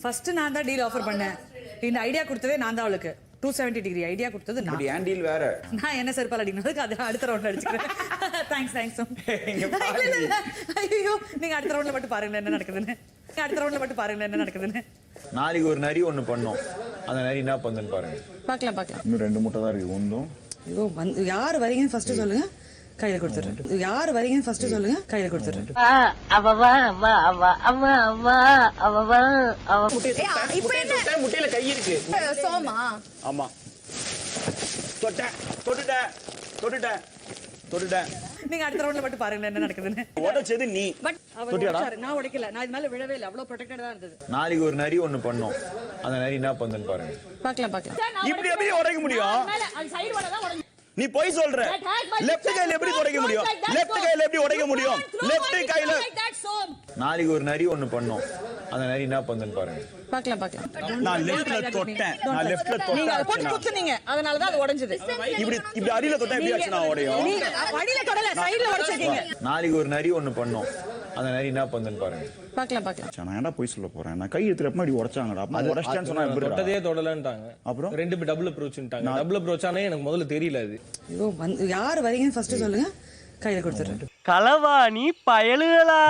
First நான் தான் deal offer பண்ணேன். இந்த ஐடியா கொடுத்ததே நான் தான் அவளுக்கு. 270 டிகிரி ஐடியா கொடுத்தது நான். ஏன் டீல் வேற? நான் என்ன செருப்பால் அடிக்கணும், அது அடுத்த ரவுண்ட்ல அடிச்சுக்கிறேன். தேங்க்ஸ். ஐயோ, நீங்க அடுத்த ரவுண்ட்ல மட்டும் பாருங்க என்ன நடக்குதுன்னு. நாளைக்கு ஒரு நரி ஒண்ணு பண்ணோம். அந்த நரி என்ன பண்ணுன்னு பாருங்க. பார்க்கலாம். இன்னும் 2 முட்டை தான் இருக்கு. ஒண்ணும். ஐயோ, யார் வரீங்கன்னு ஃபர்ஸ்ட் சொல்லுங்க, கையில கொடுத்துறேன். யார் வரீங்கன்னு ஃபர்ஸ்ட் சொல்லுங்க, கையில கொடுத்துறேன். முட்டையில கை இருக்கு. சோமா. ஆமா. தொட்டுட்டேன். நீங்க அடுத்த ரவுண்ட்ல மட்டும் பாருங்க என்ன நடக்குதுன்னு. உடைச்சது நீ. நான் உடைக்கல, நான் இது மேல விழவே இல்ல, அவ்வளவு ப்ரொடெக்டடா தான் இருந்தது. நாளைக்கு ஒரு நரி ஒண்ணு பண்ணோம். அந்த நரி என்ன பண்ணுன்னு பாருங்க. பார்க்கலாம். இப்படி எப்படி உடைக்க முடியும்? நீ போய் சொல்ற. லெஃப்ட் கையில எப்படி உடைக்க முடியும்? லெஃப்ட் கையில நாளைக்கு ஒரு நரி ஒண்ணு பண்ணோம். அந்த நரி என்ன பண்ணுன்னு பாருங்க. பார்க்கலாம். நான் லெஃப்ட்ல தொட்டேன். நீங்க அதை போட்டு குத்துனீங்க, அதனால தான் அது உடைஞ்சது. இப்படி அடியில தொட்டா எப்படி ஆச்சுனா உடையும்? நீங்க அடியில தொடல, சைடுல உடைச்சீங்க. நாளைக்கு ஒரு நரி ஒண்ணு பண்ணோம். அந்த நரி என்ன பண்ணுன்னு பாருங்க. பார்க்கலாம். நான் ஏன்டா போய் சொல்ல போறேன்? நான் கை எடுத்துறப்ப அப்படி உடைச்சாங்கடா. அப்ப உடைச்சான்னு சொன்னா எப்படி? தொட்டதே தொடலன்ட்டாங்க. அப்புறம் ரெண்டு டபுள் அப்ரோச்ன்ட்டாங்க. டபுள் அப்ரோச்சானே எனக்கு முதல்ல தெரியல அது. ஐயோ, யார் வரீங்கன்னு ஃபர்ஸ்ட் சொல்லுங்க, கையில கொடுத்துறேன். களவாணி பயலுகளா.